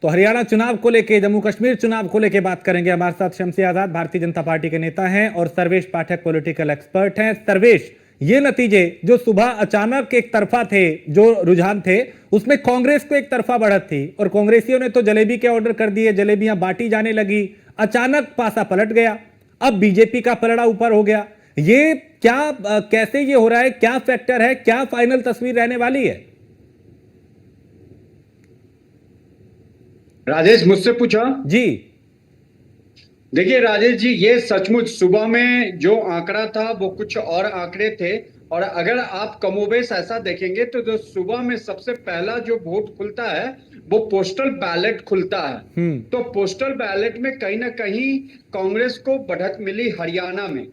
तो हरियाणा चुनाव को लेके, जम्मू कश्मीर चुनाव को लेके बात करेंगे। हमारे साथ शमसी आजाद भारतीय जनता पार्टी के नेता हैं और सर्वेश पाठक पॉलिटिकल एक्सपर्ट हैं। सर्वेश, ये नतीजे जो सुबह अचानक एक तरफा थे, जो रुझान थे, उसमें कांग्रेस को एक तरफा बढ़त थी और कांग्रेसियों ने तो जलेबी के ऑर्डर कर दिए, जलेबियां बांटी जाने लगी। अचानक पासा पलट गया, अब बीजेपी का पलड़ा ऊपर हो गया। ये क्या, कैसे ये हो रहा है, क्या फैक्टर है, क्या फाइनल तस्वीर रहने वाली है? राजेश मुझसे पूछा जी। देखिए राजेश जी, ये सचमुच सुबह में जो आंकड़ा था वो कुछ और आंकड़े थे। और अगर आप कमोबेश ऐसा देखेंगे तो जो सुबह में सबसे पहला जो वोट खुलता है वो पोस्टल बैलेट खुलता है। तो पोस्टल बैलेट में कहीं ना कहीं कांग्रेस को बढ़त मिली हरियाणा में।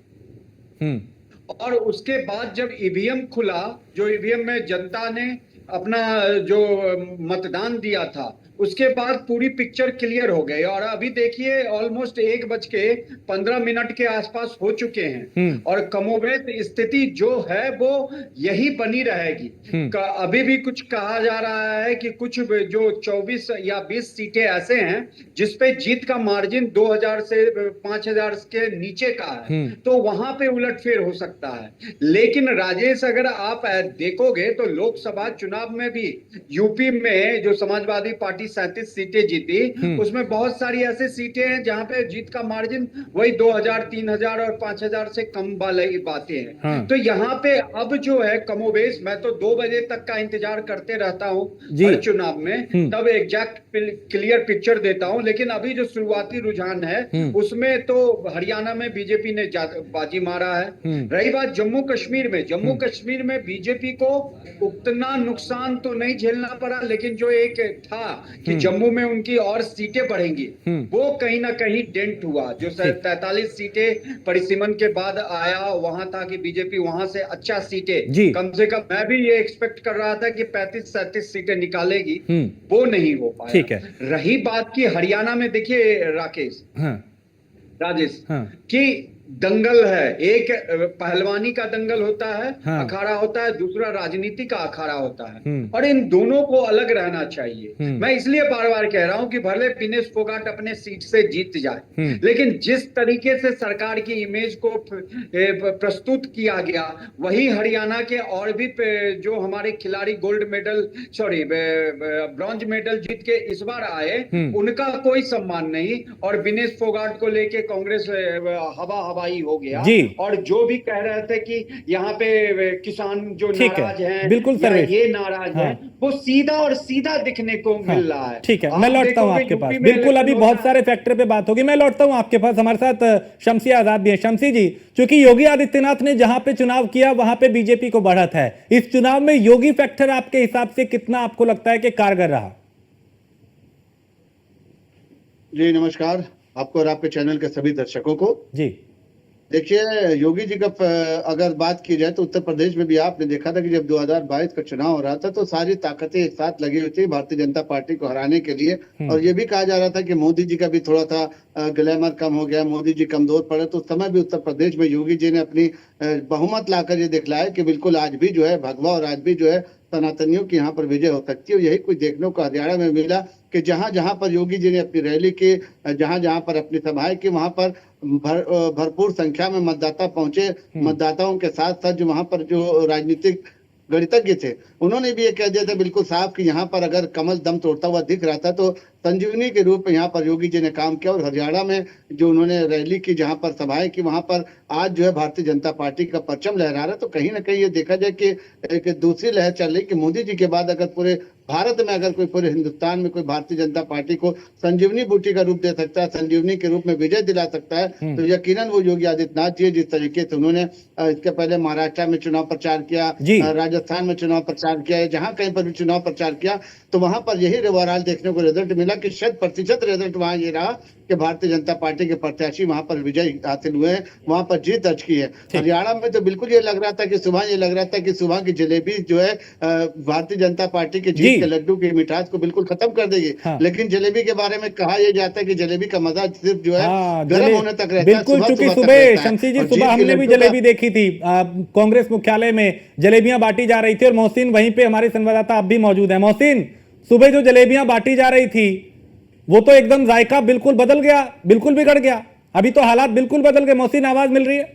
और उसके बाद जब ईवीएम खुला, जो ईवीएम में जनता ने अपना जो मतदान दिया था, उसके बाद पूरी पिक्चर क्लियर हो गई। और अभी देखिए ऑलमोस्ट 1:15 के आसपास हो चुके हैं और कमोबेश स्थिति जो है वो यही बनी रहेगी। अभी भी कुछ कहा जा रहा है कि कुछ जो 24 या 20 सीटें ऐसे हैं जिसपे जीत का मार्जिन 2000 से 5000 के नीचे का है, तो वहां पे उलटफेर हो सकता है। लेकिन राजेश, अगर आप देखोगे तो लोकसभा चुनाव में भी यूपी में जो समाजवादी पार्टी 37 सीटें जीती, उसमें बहुत सारी ऐसी सीटें हैं जहां पे जीत का मार्जिन वही 2000, 3000 और 5000 से कम वाली बातें हैं। तो यहाँ पे अब जो है कमोबेश, मैं तो 2 बजे तक का इंतजार करते रहता हूँ हर चुनाव में, तब एग्जैक्ट क्लियर पिक्चर देता हूँ। लेकिन अभी जो शुरुआती रुझान है उसमें तो हरियाणा में बीजेपी ने बाजी मारा है। रही बात जम्मू कश्मीर में, जम्मू कश्मीर में बीजेपी को उतना नुकसान तो नहीं झेलना पड़ा, लेकिन जो एक था कि जम्मू में उनकी और सीटें बढ़ेंगी, वो कहीं ना कहीं डेंट हुआ। जो 43 सीटें परिसीमन के बाद आया, वहां था कि बीजेपी वहां से अच्छा सीटें, कम से कम मैं भी ये एक्सपेक्ट कर रहा था कि 35-37 सीटें निकालेगी, वो नहीं हो पाया। ठीक है। रही बात की हरियाणा में, देखिए राजेश, कि दंगल है, एक पहलवानी का दंगल होता है, अखाड़ा होता है, दूसरा राजनीति का अखाड़ा होता है, और इन दोनों को अलग रहना चाहिए। मैं इसलिए बार बार कह रहा हूं कि भले विनेश फोगाट अपने सीट से जीत जाए, लेकिन जिस तरीके से सरकार की इमेज को प्रस्तुत किया गया, वही हरियाणा के और भी जो हमारे खिलाड़ी gold medal, sorry bronze medal जीत के इस बार आए, उनका कोई सम्मान नहीं। और विनेश फोगाट को लेके कांग्रेस हवाई हो गया। और जो भी कह रहे थे कि यहाँ पे किसान जो नाराज हैं, बिल्कुल ये नाराज है, वो सीधा और सीधा दिखने को मिल रहा है। ठीक है, मैं लौटता हूँ आपके पास। बिल्कुल, अभी बहुत सारे फैक्टर पे बात होगी, मैं लौटता हूँ आपके पास। हमारे साथ शमसी आजाद भी हैं। शमसी जी, क्योंकि योगी आदित्यनाथ ने जहां पे चुनाव किया वहां पे बीजेपी को बढ़त है, इस चुनाव में योगी फैक्टर आपके हिसाब से कितना आपको लगता है कि कारगर रहा? जी नमस्कार आपको और आपके चैनल के सभी दर्शकों को। जी देखिए, योगी जी का अगर बात की जाए तो उत्तर प्रदेश में भी आपने देखा था कि जब 2022 का चुनाव हो रहा था तो सारी ताकतें एक साथ लगी हुई थी भारतीय जनता पार्टी को हराने के लिए। और ये भी कहा जा रहा था कि मोदी जी का भी थोड़ा सा ग्लैमर कम हो गया, मोदी जी कमजोर पड़े। तो उस समय भी उत्तर प्रदेश में योगी जी ने अपनी बहुमत लाकर ये दिखलाया कि बिल्कुल आज भी जो है भगवा और आज भी जो है सनातनियों की यहाँ पर विजय हो सकती है। यही कुछ देखने को हरियाणा में मिला कि जहां जहां पर योगी जी ने अपनी रैली की, जहां जहां पर अपनी सभाएं की, वहां पर भरपूर संख्या में मतदाता पहुंचे। मतदाताओं के साथ साथ जो वहां पर जो राजनीतिक गणितज्ञ थे, उन्होंने भी ये कह दिया था बिल्कुल साफ कि यहाँ पर अगर कमल दम तोड़ता हुआ दिख रहा था तो संजीवनी के रूप में यहाँ पर योगी जी ने काम किया। और हरियाणा में जो उन्होंने रैली की, जहाँ पर सभाएं की, वहां पर आज जो है भारतीय जनता पार्टी का परचम लहरा रहा है। तो कहीं ना कहीं ये देखा जाए कि एक दूसरी लहर चल रही कि मोदी जी के बाद अगर पूरे भारत में, अगर कोई पूरे हिंदुस्तान में कोई भारतीय जनता पार्टी को संजीवनी बूटी का रूप दे सकता है, संजीवनी के रूप में विजय दिला सकता है, तो यकीनन वो योगी आदित्यनाथ जी। जिस तरीके से उन्होंने इसके पहले महाराष्ट्र में चुनाव प्रचार किया, राजस्थान में चुनाव प्रचार किया, जहां कहीं पर भी चुनाव प्रचार किया, तो वहां पर यही ओवरऑल देखने को रिजल्ट मिला कि 100% रिजल्ट वहां ये रहा कि भारतीय जनता पार्टी के प्रत्याशी वहां पर विजय हासिल हुए हैं, वहां पर जीत दर्ज की है। हरियाणा में तो बिल्कुल ये लग रहा था कि सुबह की जलेबी जो है भारतीय जनता पार्टी के जीत के लड्डू की मिठास को बिल्कुल खत्म कर देगी। लेकिन जलेबी के बारे में कहा यह जाता है कि जलेबी का मजा सिर्फ जो है गर्म होने तक रहता है। बिल्कुल, चूंकि सुबह शमसी जी, सुबह हमने भी जलेबी देखी थी, कांग्रेस मुख्यालय में जलेबियां बांटी जा रही थी और मोहसिन वहीं पे हमारे संवाददाता आप भी मौजूद है। मोहसिन, सुबह जो जलेबियां बांटी जा रही थी वो तो एकदम जायका बिल्कुल बदल गया, बिल्कुल बिगड़ गया। अभी तो हालात बिल्कुल बदल गए। मोहसिन, आवाज मिल रही है?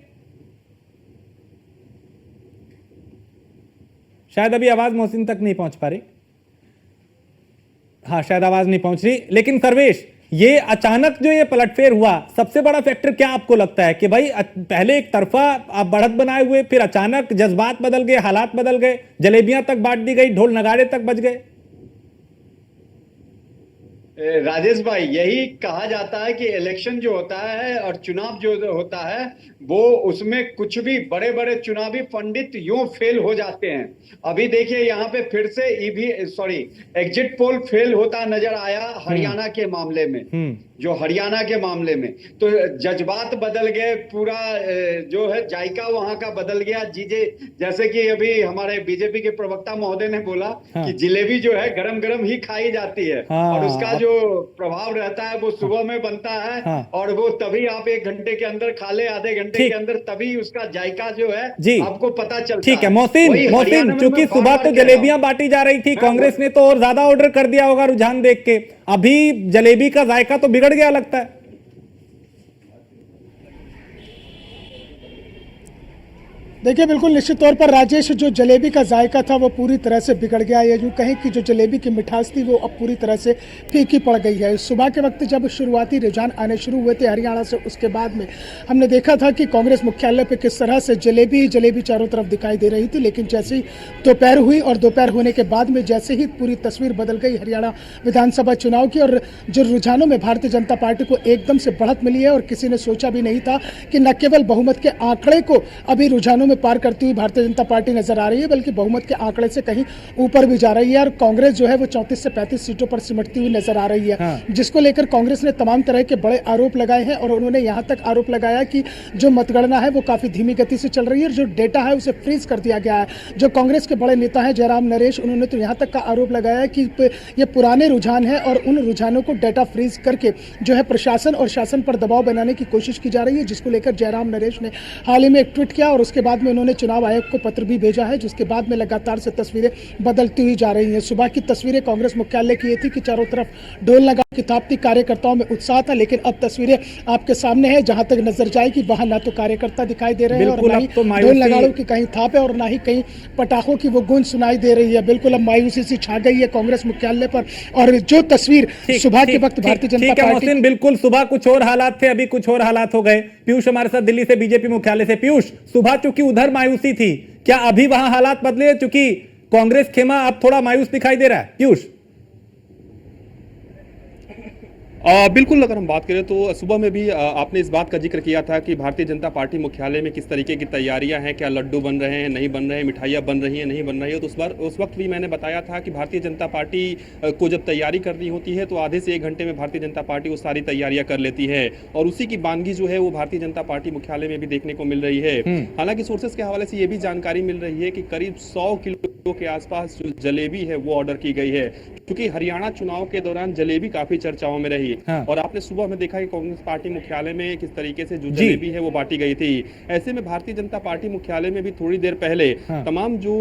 शायद अभी आवाज मोहसिन तक नहीं पहुंच पा रही। हाँ, शायद आवाज नहीं पहुंच रही। लेकिन सर्वेश, ये अचानक जो ये पलटफेर हुआ, सबसे बड़ा फैक्टर क्या आपको लगता है कि भाई पहले एक तरफा आप बढ़त बनाए हुए, फिर अचानक जज्बात बदल गए, हालात बदल गए, जलेबियां तक बांट दी गई, ढोल नगाड़े तक बज गए? राजेश भाई, यही कहा जाता है कि इलेक्शन जो होता है और चुनाव जो होता है वो उसमें कुछ भी बड़े बड़े चुनावी पंडित यूं फेल हो जाते हैं। अभी देखिए यहाँ पे फिर से एग्जिट पोल फेल होता नजर आया हरियाणा के मामले में। जो हरियाणा के मामले में तो जज्बात बदल गए, पूरा जो है जायका वहां का बदल गया। जैसे कि अभी हमारे बीजेपी के प्रवक्ता महोदय ने बोला कि जलेबी जो है गरम गरम ही खाई जाती है और उसका जो प्रभाव रहता है वो सुबह में बनता है और वो तभी आप 1 घंटे के अंदर खा ले, आधे घंटे के अंदर, तभी उसका जायका जो है आपको पता चलता है। ठीक है मोहसिन, चूंकि सुबह तो जलेबियां बांटी जा रही थी, कांग्रेस ने तो और ज्यादा ऑर्डर कर दिया होगा रुझान देख के, अभी जलेबी का जायका तो बिगड़ गया लगता है। देखिए, बिल्कुल निश्चित तौर पर राजेश, जो जलेबी का जायका था वो पूरी तरह से बिगड़ गया। या यूँ कहें कि जो जलेबी की मिठास थी वो अब पूरी तरह से फीकी पड़ गई है। सुबह के वक्त जब शुरुआती रुझान आने शुरू हुए थे हरियाणा से, उसके बाद में हमने देखा था कि कांग्रेस मुख्यालय पे किस तरह से जलेबी जलेबी चारों तरफ दिखाई दे रही थी। लेकिन जैसे ही दोपहर हुई और दोपहर होने के बाद में जैसे ही पूरी तस्वीर बदल गई हरियाणा विधानसभा चुनाव की, और जो रुझानों में भारतीय जनता पार्टी को एकदम से बढ़त मिली है, और किसी ने सोचा भी नहीं था कि न केवल बहुमत के आंकड़े को अभी रुझानों में पार करती हुई भारतीय जनता पार्टी नजर आ रही है, बल्कि बहुमत के आंकड़े से कहीं ऊपर भी जा रही है। और कांग्रेस जो है वो 34 से 35 सीटों पर सिमटती हुई नजर आ रही है। जिसको लेकर कांग्रेस ने तमाम तरह के बड़े आरोप लगाए हैं, और उन्होंने यहां तक आरोप लगाया कि जो मतगणना है वो काफी धीमी गति से चल रही है और जो डेटा है उसे फ्रीज कर दिया गया है। जो कांग्रेस के बड़े नेता है जयराम नरेश, उन्होंने तो यहां तक का आरोप लगाया कि ये पुराने रुझान है और उन रुझानों को डेटा फ्रीज करके जो है प्रशासन और शासन पर दबाव बनाने की कोशिश की जा रही है। जिसको लेकर जयराम नरेश ने हाल ही में एक ट्वीट किया और उसके बाद में उन्होंने चुनाव आयोग को पत्र भी भेजा है, जिसके बाद में लगातार से तस्वीरें बदलती हुई जा रही हैं। सुबह की तस्वीरें कांग्रेस मुख्यालय की ये थी कि चारों तरफ ढोल नगाड़े की थाप थी, कार्यकर्ताओं में उत्साह था। लेकिन अब तस्वीरें आपके सामने है, जहां तक नजर जाएगी वहां ना तो कार्यकर्ता दिखाई दे रहे हैं और ना ही ढोल नगाड़ों की कहीं थाप है और ना ही कहीं पटाखों की वो गूंज सुनाई दे रही है। बिल्कुल अब मायूसी सी छा गई है कांग्रेस मुख्यालय पर। और जो तस्वीर सुबह के वक्त भारतीय जनता पार्टी, बिल्कुल सुबह कुछ और हालात थे, अभी कुछ और हालात हो गए। पीयूष हमारे साथ दिल्ली से बीजेपी मुख्यालय से। पीयूष, सुबह चूंकि उधर मायूसी थी, क्या अभी वहां हालात बदले? चूंकि कांग्रेस खेमा अब थोड़ा मायूस दिखाई दे रहा है। पीयूष, बिल्कुल, अगर हम बात करें तो सुबह में भी आपने इस बात का जिक्र किया था कि भारतीय जनता पार्टी मुख्यालय में किस तरीके की तैयारियां हैं, क्या लड्डू बन रहे हैं, नहीं बन रहे हैं, मिठाइयां बन रही हैं, नहीं बन रही है। तो उस वक्त भी मैंने बताया था कि भारतीय जनता पार्टी को जब तैयारी करनी होती है तो आधे से 1 घंटे में भारतीय जनता पार्टी वो सारी तैयारियां कर लेती है, और उसी की बानगी जो है वो भारतीय जनता पार्टी मुख्यालय में भी देखने को मिल रही है। हालांकि सोर्सेस के हवाले से ये भी जानकारी मिल रही है कि करीब 100 किलो के आसपास जो जलेबी है वो ऑर्डर की गई है, क्योंकि हरियाणा चुनाव के दौरान जलेबी काफी चर्चाओं में रही। और आपने सुबह में देखा कि कांग्रेस पार्टी मुख्यालय में किस तरीके से जो जलेबी है वो बांटी गई थी। ऐसे में भारतीय जनता पार्टी मुख्यालय में भी थोड़ी देर पहले तमाम जो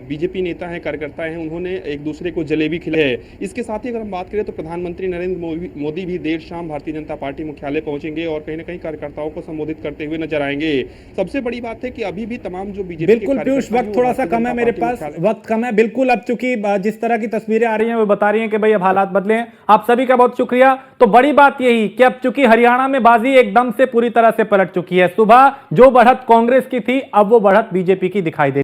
बीजेपी नेता हैं, कार्यकर्ता हैं, उन्होंने एक दूसरे को जलेबी खिलाई है। इसके साथ ही अगर हम बात करें तो प्रधानमंत्री नरेंद्र मोदी भी देर शाम भारतीय जनता पार्टी मुख्यालय पहुंचेंगे और कहीं ना कहीं कार्यकर्ताओं को संबोधित करते हुए नजर आएंगे। सबसे बड़ी बात है कि अभी भी तमाम जो बीजेपी, बिल्कुल पीयूष, वक्त थोड़ा सा कम है मेरे पास, वक्त कम है बिल्कुल। अब चूंकि जिस तरह की तस्वीरें आ रही हैं वो बता रही हैं कि भाई अब हालात बदले हैं। आप सभी का बहुत शुक्रिया। तो बड़ी बात यही कि अब चूंकि हरियाणा में बाजी एकदम से पूरी तरह से पलट चुकी है, सुबह जो बढ़त कांग्रेस की थी अब वो बढ़त बीजेपी की दिखाई दे